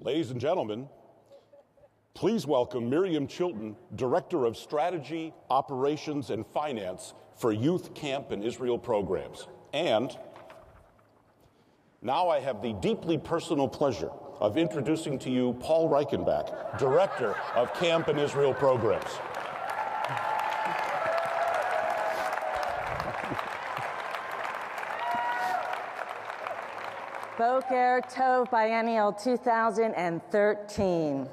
Ladies and gentlemen, please welcome Miriam Chilton, Director of Strategy, Operations, and Finance for Youth Camp and Israel Programs. And now I have the deeply personal pleasure of introducing to you Paul Reichenbach, Director of Camp and Israel Programs. Boker Tov Biennial 2013.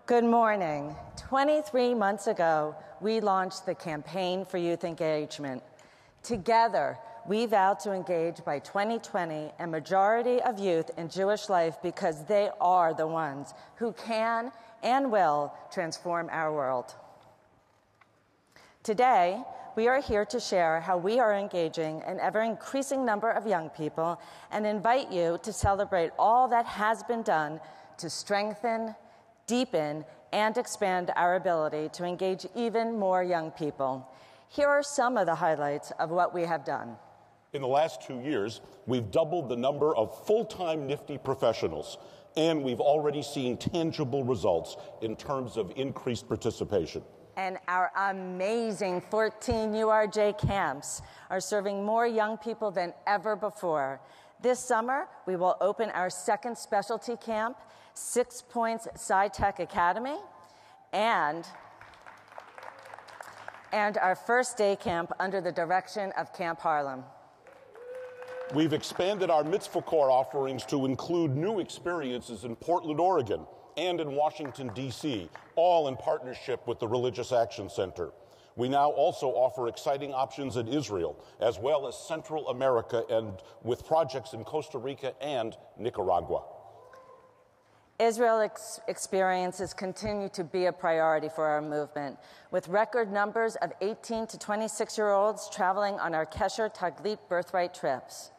Good morning. 23 months ago, we launched the Campaign for Youth Engagement. Together, we vowed to engage by 2020 a majority of youth in Jewish life because they are the ones who can and will transform our world. Today, we are here to share how we are engaging an ever-increasing number of young people and invite you to celebrate all that has been done to strengthen, deepen, and expand our ability to engage even more young people. Here are some of the highlights of what we have done. In the last 2 years, we've doubled the number of full-time NIFTY professionals, and we've already seen tangible results in terms of increased participation. And our amazing 14 URJ camps are serving more young people than ever before. This summer, we will open our second specialty camp, 6 Points Sci-Tech Academy, and our first day camp under the direction of Camp Harlem. We've expanded our Mitzvah Corps offerings to include new experiences in Portland, Oregon, and in Washington, D.C., all in partnership with the Religious Action Center. We now also offer exciting options in Israel, as well as Central America, and with projects in Costa Rica and Nicaragua. Israel experiences continue to be a priority for our movement, with record numbers of 18 to 26-year-olds traveling on our Kesher Taglit birthright trips.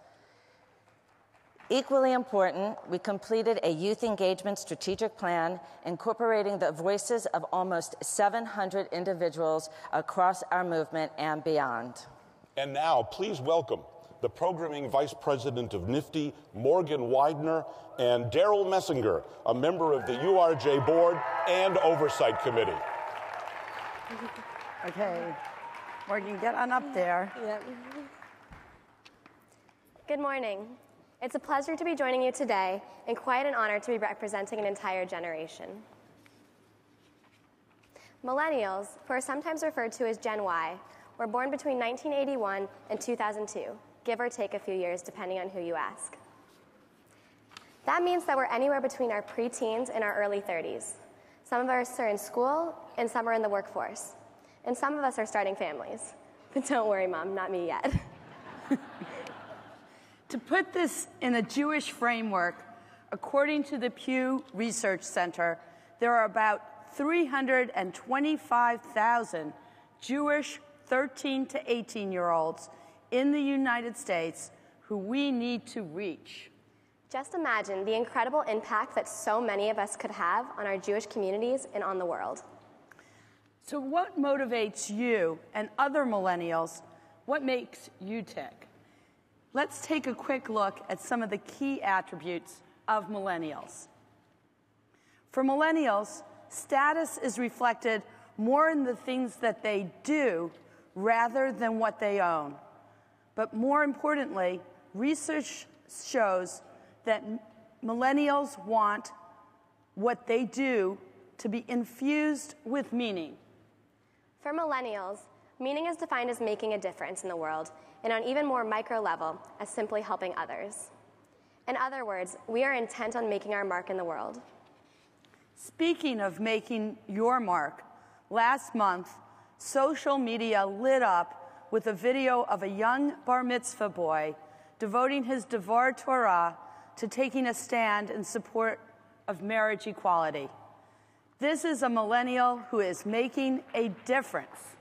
Equally important, we completed a youth engagement strategic plan incorporating the voices of almost 700 individuals across our movement and beyond. And now, please welcome the Programming Vice President of NIFTY, Morgan Widener, and Daryl Messinger, a member of the URJ Board and Oversight Committee. Okay, Morgan, get on up there. Yep. Good morning. It's a pleasure to be joining you today, and quite an honor to be representing an entire generation. Millennials, who are sometimes referred to as Gen Y, were born between 1981 and 2002, give or take a few years depending on who you ask. That means that we're anywhere between our preteens and our early 30s. Some of us are in school, and some are in the workforce. And some of us are starting families. But don't worry, Mom, not me yet. To put this in a Jewish framework, according to the Pew Research Center, there are about 325,000 Jewish 13 to 18-year-olds in the United States who we need to reach. Just imagine the incredible impact that so many of us could have on our Jewish communities and on the world. So what motivates you and other millennials? What makes you tick? Let's take a quick look at some of the key attributes of millennials. For millennials, status is reflected more in the things that they do rather than what they own. But more importantly, research shows that millennials want what they do to be infused with meaning. For millennials, meaning is defined as making a difference in the world, and on an even more micro level, as simply helping others. In other words, we are intent on making our mark in the world. Speaking of making your mark, last month, social media lit up with a video of a young bar mitzvah boy devoting his Devar Torah to taking a stand in support of marriage equality. This is a millennial who is making a difference.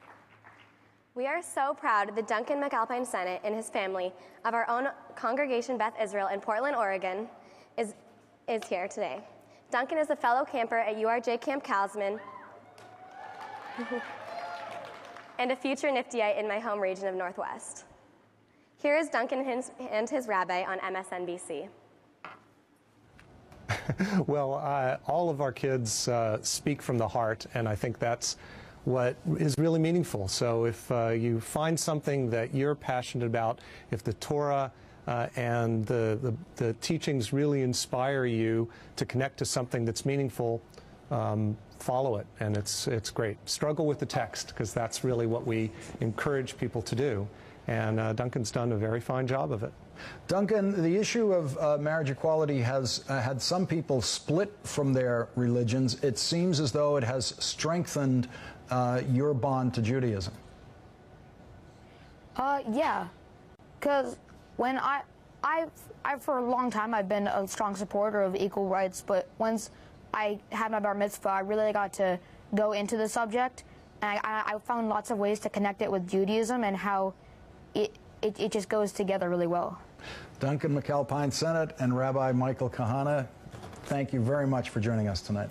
We are so proud that Duncan McAlpine Sennett and his family of our own congregation Beth Israel in Portland, Oregon is here today. Duncan is a fellow camper at URJ Camp Kalsman and a future NIFTYite in my home region of Northwest. Here is Duncan and his rabbi on MSNBC. Well, all of our kids speak from the heart, and I think that's what is really meaningful. So if you find something that you're passionate about, if the Torah and the teachings really inspire you to connect to something that's meaningful, follow it, and it's great. Struggle with the text, because that's really what we encourage people to do. And Duncan's done a very fine job of it. Duncan, the issue of marriage equality has had some people split from their religions. It seems as though it has strengthened your bond to Judaism. Yeah, because when I for a long time I've been a strong supporter of equal rights, but once I had my bar mitzvah, I really got to go into the subject, and I found lots of ways to connect it with Judaism and how it just goes together really well. Duncan McAlpine-Sennett and Rabbi Michael Kahana, thank you very much for joining us tonight.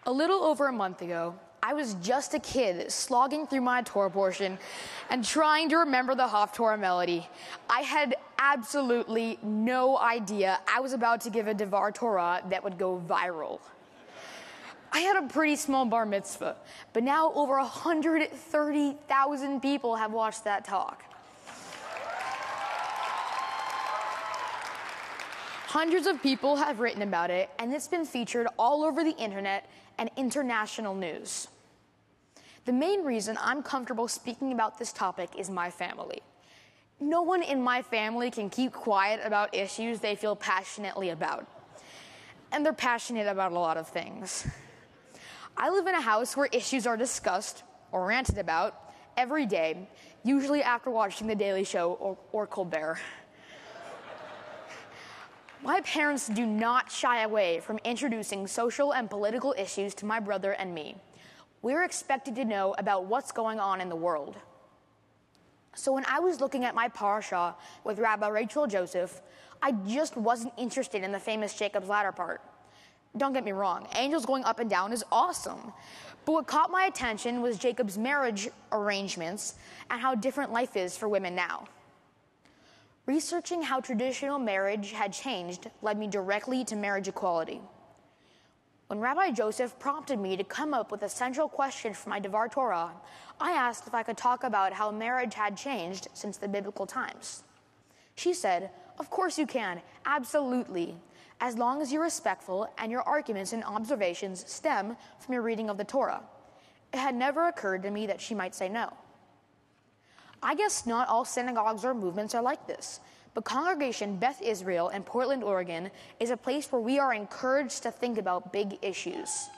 A little over a month ago, I was just a kid slogging through my Torah portion and trying to remember the Haftorah melody. I had absolutely no idea I was about to give a Devar Torah that would go viral. I had a pretty small bar mitzvah, but now over 130,000 people have watched that talk. Hundreds of people have written about it, and it's been featured all over the internet and international news. The main reason I'm comfortable speaking about this topic is my family. No one in my family can keep quiet about issues they feel passionately about. And they're passionate about a lot of things. I live in a house where issues are discussed or ranted about every day, usually after watching The Daily Show or Colbert. My parents do not shy away from introducing social and political issues to my brother and me. We're expected to know about what's going on in the world. So when I was looking at my parasha with Rabbi Rachel Joseph, I just wasn't interested in the famous Jacob's Ladder part. Don't get me wrong, angels going up and down is awesome. But what caught my attention was Jacob's marriage arrangements and how different life is for women now. Researching how traditional marriage had changed led me directly to marriage equality. When Rabbi Joseph prompted me to come up with a central question for my Devar Torah, I asked if I could talk about how marriage had changed since the biblical times. She said, "Of course you can, absolutely, as long as you're respectful and your arguments and observations stem from your reading of the Torah." It had never occurred to me that she might say no. I guess not all synagogues or movements are like this, but Congregation Beth Israel in Portland, Oregon is a place where we are encouraged to think about big issues.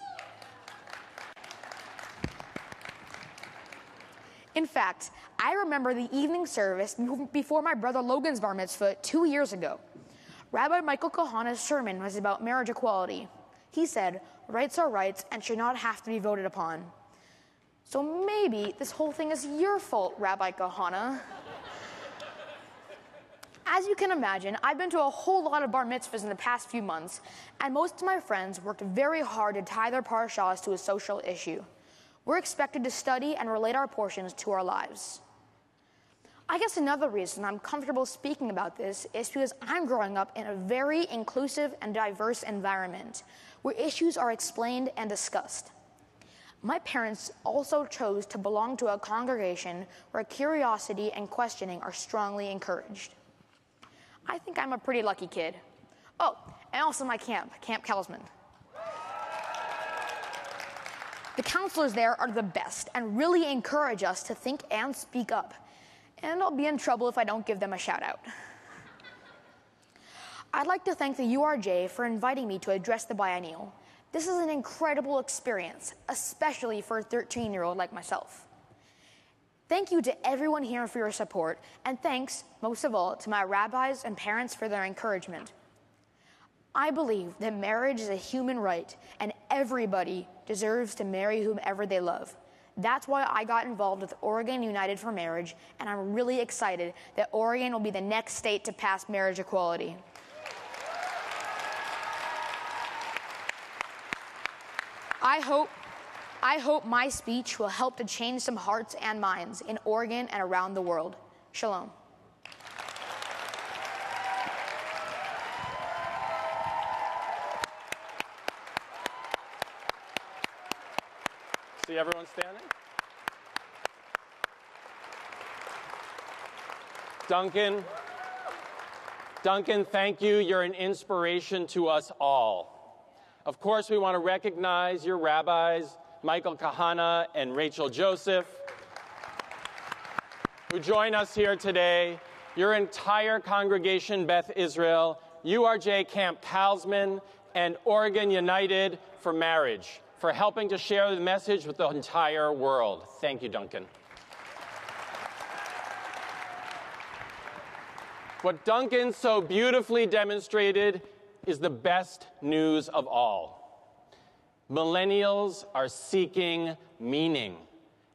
In fact, I remember the evening service before my brother Logan's bar mitzvah 2 years ago. Rabbi Michael Kahana's sermon was about marriage equality. He said, "Rights are rights and should not have to be voted upon." So maybe this whole thing is your fault, Rabbi Kahana. As you can imagine, I've been to a whole lot of bar mitzvahs in the past few months, and most of my friends worked very hard to tie their parashahs to a social issue. We're expected to study and relate our portions to our lives. I guess another reason I'm comfortable speaking about this is because I'm growing up in a very inclusive and diverse environment where issues are explained and discussed. My parents also chose to belong to a congregation where curiosity and questioning are strongly encouraged. I think I'm a pretty lucky kid. Oh, and also my Camp Kelsman. The counselors there are the best and really encourage us to think and speak up. And I'll be in trouble if I don't give them a shout out. I'd like to thank the URJ for inviting me to address the Biennial. This is an incredible experience, especially for a 13-year-old like myself. Thank you to everyone here for your support, and thanks, most of all, to my rabbis and parents for their encouragement. I believe that marriage is a human right, and everybody deserves to marry whomever they love. That's why I got involved with Oregon United for Marriage, and I'm really excited that Oregon will be the next state to pass marriage equality. I hope my speech will help to change some hearts and minds in Oregon and around the world. Shalom. See everyone standing? Duncan, thank you. You're an inspiration to us all. Of course, we want to recognize your rabbis, Michael Kahana and Rachel Joseph, who join us here today, your entire congregation, Beth Israel, URJ Camp Talsman, and Oregon United for Marriage, for helping to share the message with the entire world. Thank you, Duncan. What Duncan so beautifully demonstrated is the best news of all. Millennials are seeking meaning,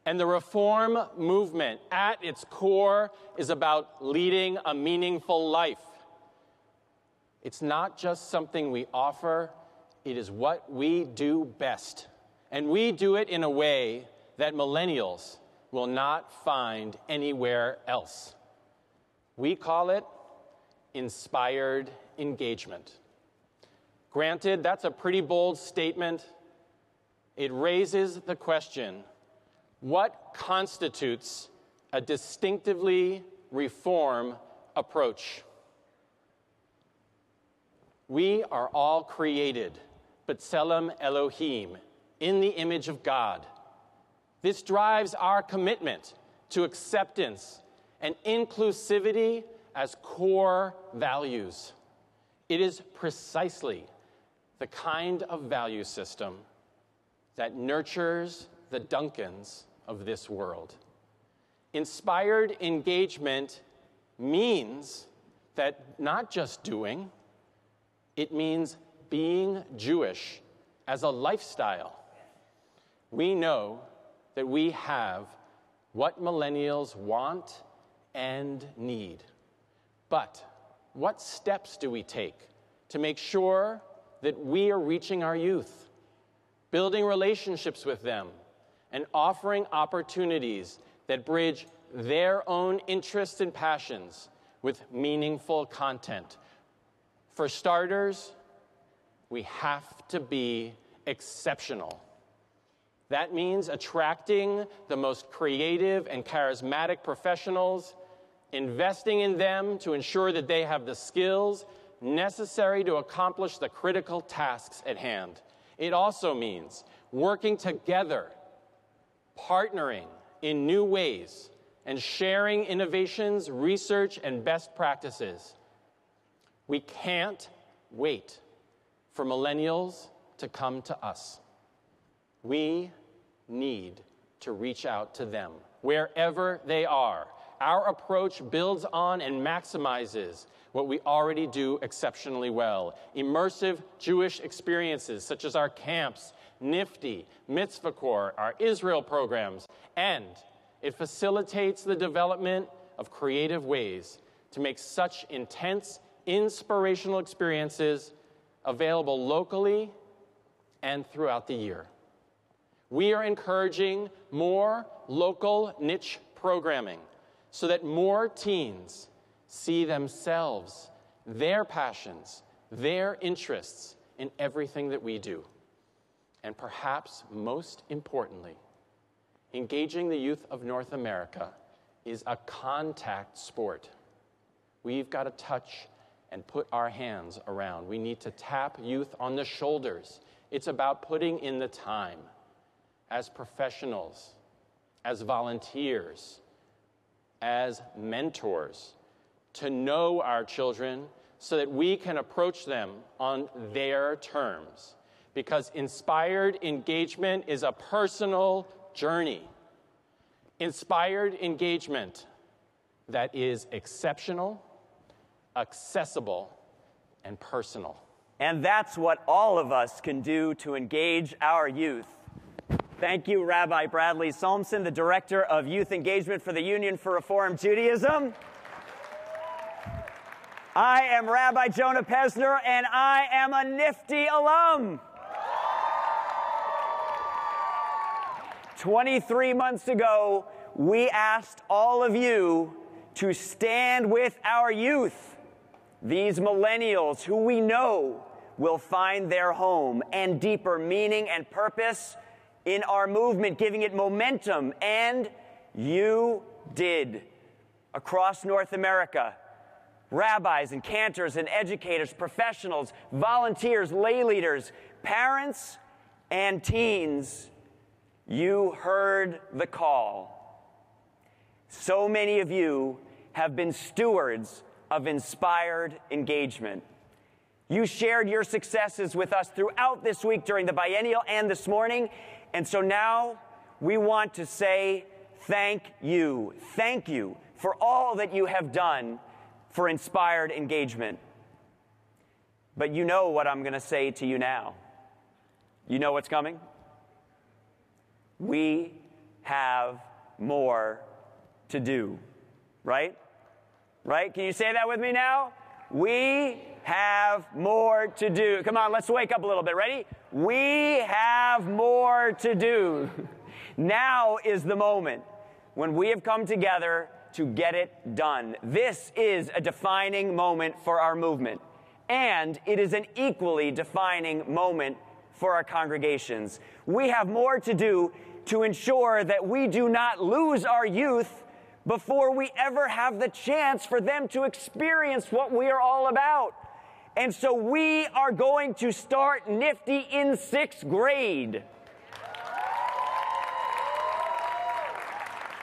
and the reform movement at its core is about leading a meaningful life. It's not just something we offer, it is what we do best. And we do it in a way that millennials will not find anywhere else. We call it inspired engagement. Granted, that's a pretty bold statement. It raises the question, what constitutes a distinctively reform approach? We are all created, B'Tselem Elohim, in the image of God. This drives our commitment to acceptance and inclusivity as core values. It is precisely the kind of value system that nurtures the Duncans of this world. Inspired engagement means that not just doing, it means being Jewish as a lifestyle. We know that we have what millennials want and need. But what steps do we take to make sure that we are reaching our youth, building relationships with them, and offering opportunities that bridge their own interests and passions with meaningful content? For starters, we have to be exceptional. That means attracting the most creative and charismatic professionals, investing in them to ensure that they have the skills necessary to accomplish the critical tasks at hand. It also means working together, partnering in new ways, and sharing innovations, research, and best practices. We can't wait for millennials to come to us. We need to reach out to them wherever they are. Our approach builds on and maximizes what we already do exceptionally well. Immersive Jewish experiences such as our camps, Nifty, Mitzvah Corps, our Israel programs, and it facilitates the development of creative ways to make such intense, inspirational experiences available locally and throughout the year. We are encouraging more local niche programming so that more teens see themselves, their passions, their interests in everything that we do. And perhaps most importantly, engaging the youth of North America is a contact sport. We've got to touch and put our hands around. We need to tap youth on the shoulders. It's about putting in the time as professionals, as volunteers, as mentors, to know our children so that we can approach them on their terms. Because inspired engagement is a personal journey. Inspired engagement that is exceptional, accessible, and personal. And that's what all of us can do to engage our youth. Thank you, Rabbi Bradley Solmson, the Director of Youth Engagement for the Union for Reform Judaism. I am Rabbi Jonah Pesner, and I am a Nifty alum. 23 months ago, we asked all of you to stand with our youth, these millennials who we know will find their home and deeper meaning and purpose in our movement, giving it momentum. And you did. Across North America, rabbis and cantors and educators, professionals, volunteers, lay leaders, parents, and teens, you heard the call. So many of you have been stewards of inspired engagement. You shared your successes with us throughout this week during the Biennial and this morning, and so now we want to say thank you. Thank you for all that you have done for inspired engagement. But you know what I'm going to say to you now. You know what's coming? We have more to do, right? Right? Can you say that with me now? We have more to do. Come on, let's wake up a little bit. Ready? We have more to do. Now is the moment when we have come together to get it done. This is a defining moment for our movement, and it is an equally defining moment for our congregations. We have more to do to ensure that we do not lose our youth before we ever have the chance for them to experience what we are all about. And so we are going to start Nifty in 6th grade.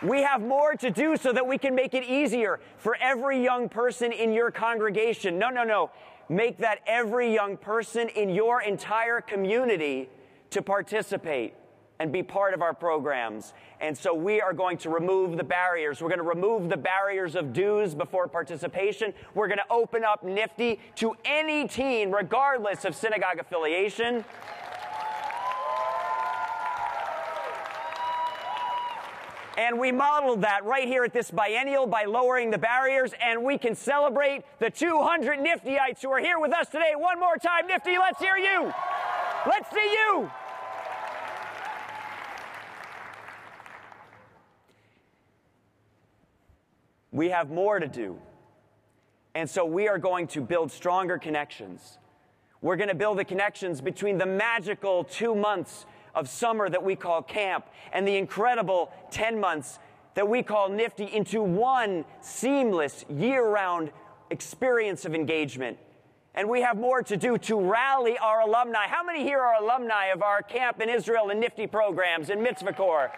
We have more to do so that we can make it easier for every young person in your congregation. No. Make that every young person in your entire community to participate and be part of our programs. And so we are going to remove the barriers. We're going to remove the barriers of dues before participation. We're going to open up Nifty to any teen, regardless of synagogue affiliation. And we modeled that right here at this Biennial by lowering the barriers, and we can celebrate the 200 Niftyites who are here with us today. One more time, Nifty, let's hear you. Let's see you. We have more to do. And so we are going to build stronger connections. We're going to build the connections between the magical 2 months of summer that we call camp and the incredible 10 months that we call Nifty into one seamless year-round experience of engagement. And we have more to do to rally our alumni. How many here are alumni of our Camp in Israel and Nifty programs and Mitzvah Corps?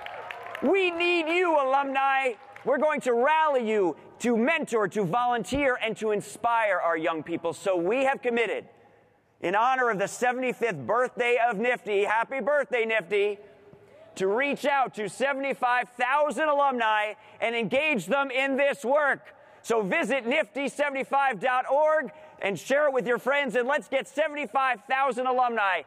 We need you, alumni. We're going to rally you to mentor, to volunteer, and to inspire our young people. So we have committed, in honor of the 75th birthday of Nifty, happy birthday, Nifty, to reach out to 75,000 alumni and engage them in this work. So visit nifty75.org and share it with your friends, and let's get 75,000 alumni